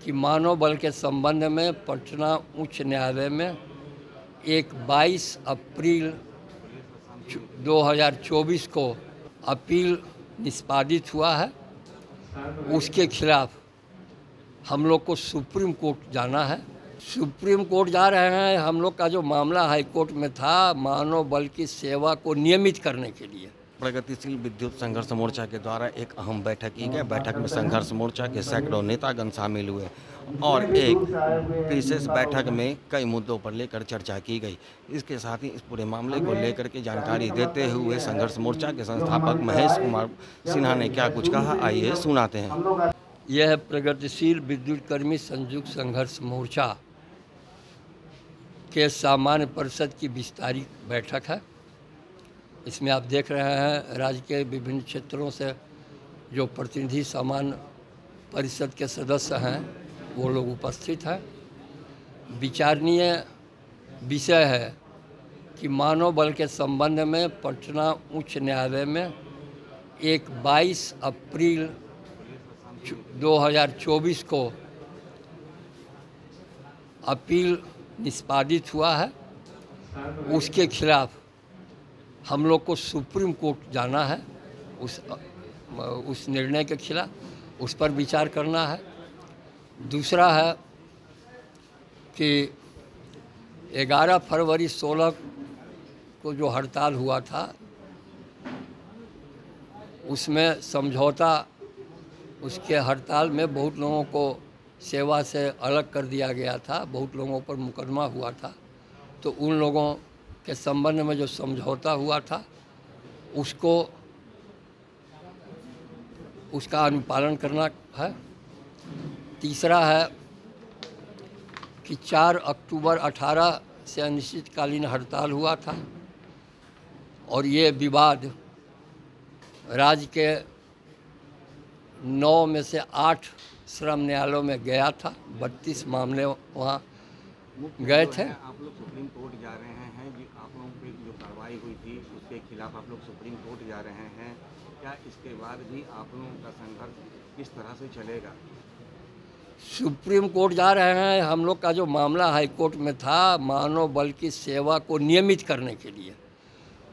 कि मानव बल के संबंध में पटना उच्च न्यायालय में एक 22 अप्रैल 2024 को अपील निष्पादित हुआ है। उसके खिलाफ हम लोग को सुप्रीम कोर्ट जाना है। सुप्रीम कोर्ट जा रहे हैं। हम लोग का जो मामला हाई कोर्ट में था, मानव बल की सेवा को नियमित करने के लिए प्रगतिशील विद्युत संघर्ष मोर्चा के द्वारा एक अहम बैठक की गई। बैठक में संघर्ष मोर्चा के सैकड़ों नेतागण शामिल हुए और एक विशेष बैठक में कई मुद्दों पर लेकर चर्चा की गई। इसके साथ ही इस पूरे मामले को लेकर के जानकारी देते हुए संघर्ष मोर्चा के संस्थापक महेश कुमार सिन्हा ने क्या कुछ कहा, आइए सुनाते हैं। यह प्रगतिशील विद्युत कर्मी संयुक्त संघर्ष मोर्चा के सामान्य परिषद की विस्तारित बैठक है। इसमें आप देख रहे हैं राज्य के विभिन्न क्षेत्रों से जो प्रतिनिधि सामान्य परिषद के सदस्य हैं वो लोग उपस्थित हैं। विचारणीय विषय है कि मानव बल के संबंध में पटना उच्च न्यायालय में एक 22 अप्रैल 2024 को अपील निष्पादित हुआ है। उसके खिलाफ हम लोग को सुप्रीम कोर्ट जाना है। उस निर्णय के खिलाफ उस पर विचार करना है। दूसरा है कि 11 फरवरी 16 को जो हड़ताल हुआ था उसमें समझौता, उसके हड़ताल में बहुत लोगों को सेवा से अलग कर दिया गया था, बहुत लोगों पर मुकदमा हुआ था। तो उन लोगों के संबंध में जो समझौता हुआ था उसका अनुपालन करना है। तीसरा है कि 4 अक्टूबर 18 से अनिश्चितकालीन हड़ताल हुआ था और ये विवाद राज्य के 9 में से 8 श्रम न्यायालयों में गया था। 32 मामले वहाँ गए थे। आप लोग सुप्रीम कोर्ट जा रहे हैं, आप लोगों पे जो कार्रवाई हुई थी उसके खिलाफ आप लोग सुप्रीम कोर्ट जा रहे हैं। क्या इसके बाद भी आप लोगों का संघर्ष किस तरह से चलेगा? सुप्रीम कोर्ट जा रहे हैं। हम लोग का जो मामला हाई कोर्ट में था मानव बल की सेवा को नियमित करने के लिए,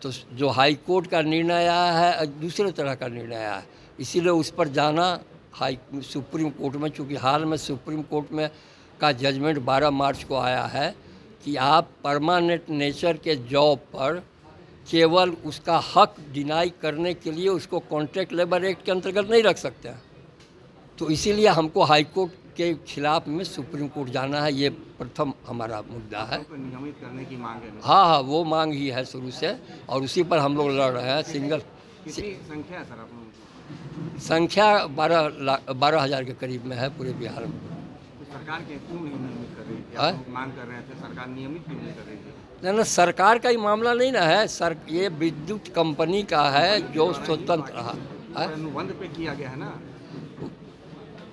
तो जो हाई कोर्ट का निर्णय आया है दूसरे तरह का निर्णय आया है, इसीलिए उस पर जाना सुप्रीम कोर्ट में। चूँकि हाल में सुप्रीम कोर्ट में का जजमेंट 12 मार्च को आया है कि आप परमानेंट नेचर के जॉब पर केवल उसका हक डिनाई करने के लिए उसको कॉन्ट्रैक्ट लेबर एक्ट के अंतर्गत नहीं रख सकते हैं। तो इसीलिए हमको हाई कोर्ट के खिलाफ में सुप्रीम कोर्ट जाना है। ये प्रथम हमारा मुद्दा है। नियमित करने की मांग है। हाँ, वो मांग ही है शुरू से और उसी पर हम लोग लड़ रहे हैं। कितनी संख्या है सर आप लोगों की? संख्या 12,000 के करीब में है पूरे बिहार में। सरकार के क्यों नहीं नियमित कर रही है? आप मांग कर रहे थे, सरकार नियमित क्यों नहीं कर रही है? ना सरकार का ही मामला नहीं ना है सर, ये विद्युत कंपनी का है जो स्वतंत्र रहा। अनुबंध पे किया गया है ना?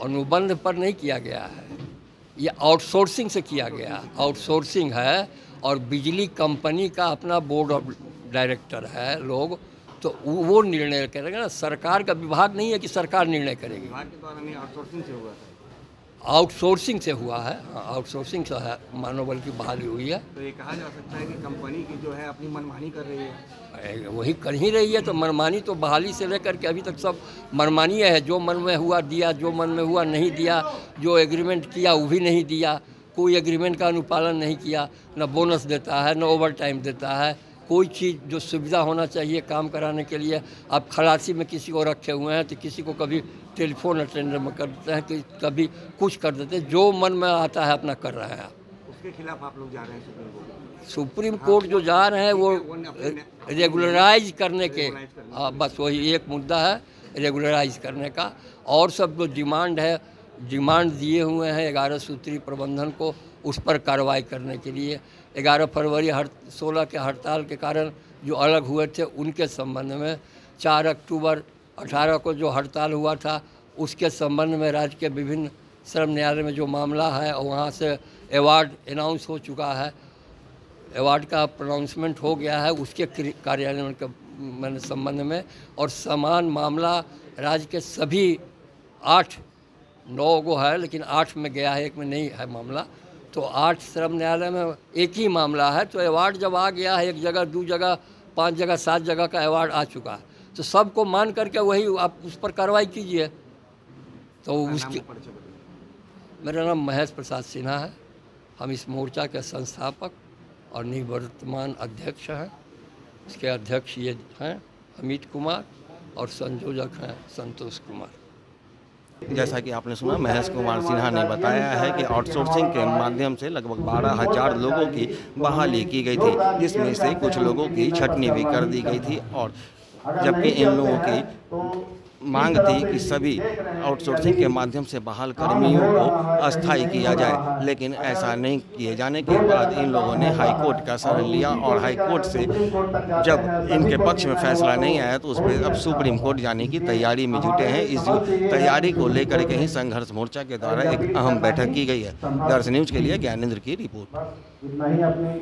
अनुबंध पर नहीं किया गया है, ये आउटसोर्सिंग से किया गया। आउटसोर्सिंग है और बिजली कंपनी का अपना बोर्ड ऑफ डायरेक्टर है लोग, तो वो निर्णय करेगा ना। सरकार का विभाग नहीं है कि सरकार निर्णय करेगी। विभाग के द्वारा नहीं, आउटसोर्सिंग से हुआ है। आउटसोर्सिंग से हुआ है। हाँ, आउटसोर्सिंग से है, मानव बल की बहाली हुई है। तो ये कहा जा सकता है कि कंपनी की जो है अपनी मनमानी कर रही है। वही कर ही रही है। तो मनमानी तो बहाली से लेकर के अभी तक सब मनमानी है। जो मन में हुआ दिया, जो मन में हुआ नहीं दिया, जो एग्रीमेंट किया वो भी नहीं दिया, कोई एग्रीमेंट का अनुपालन नहीं किया, न बोनस देता है न ओवर टाइम देता है। कोई चीज़ जो सुविधा होना चाहिए काम कराने के लिए, आप खलासी में किसी को रखे हुए हैं तो किसी को कभी टेलीफोन अटेंडर में कर देते हैं, कि कभी कुछ कर देते हैं। जो मन में आता है अपना कर रहे हैं। उसके खिलाफ आप लोग जा रहे हैं सुप्रीम कोर्ट? सुप्रीम कोर्ट जो जा रहे हैं वो रेगुलराइज करने के, हाँ बस वही एक मुद्दा है, रेगुलराइज करने का। और सब जो डिमांड है, डिमांड दिए हुए हैं 11 सूत्री प्रबंधन को, उस पर कार्रवाई करने के लिए। 11 फरवरी 16 के हड़ताल के कारण जो अलग हुए थे उनके संबंध में, 4 अक्टूबर 18 को जो हड़ताल हुआ था उसके संबंध में राज्य के विभिन्न श्रम न्यायालय में जो मामला है और वहाँ से अवार्ड अनाउंस हो चुका है, अवार्ड का प्रोनाउंसमेंट हो गया है उसके कार्यान्वयन के मैंने संबंध में। और समान मामला राज्य के सभी 8 9 गो है, लेकिन 8 में गया है, 1 में नहीं है मामला। तो 8 श्रम न्यायालय में एक ही मामला है। तो अवार्ड जब आ गया है, 1 जगह 2 जगह 5 जगह 7 जगह का अवार्ड आ चुका है, तो सबको मान करके वही आप उस पर कार्रवाई कीजिए। तो उसकी मेरा नाम महेश प्रसाद सिन्हा है। हम इस मोर्चा के संस्थापक और निवर्तमान अध्यक्ष हैं। इसके अध्यक्ष ये हैं अमित कुमार और संयोजक हैं संतोष कुमार। जैसा कि आपने सुना, महेश कुमार सिन्हा ने बताया है कि आउटसोर्सिंग के माध्यम से लगभग 12,000 लोगों की बहाली की गई थी, जिसमें से कुछ लोगों की छटनी भी कर दी गई थी। और जबकि इन लोगों की मांग थी कि सभी आउटसोर्सिंग के माध्यम से बहाल कर्मियों को अस्थायी किया जाए, लेकिन ऐसा नहीं किए जाने के बाद इन लोगों ने हाई कोर्ट का शरण लिया और हाई कोर्ट से जब इनके पक्ष में फैसला नहीं आया तो उस पर अब सुप्रीम कोर्ट जाने की तैयारी में जुटे हैं। इस तैयारी को लेकर के ही संघर्ष मोर्चा के द्वारा एक अहम बैठक की गई है। दर्श न्यूज के लिए ज्ञानेंद्र की रिपोर्ट।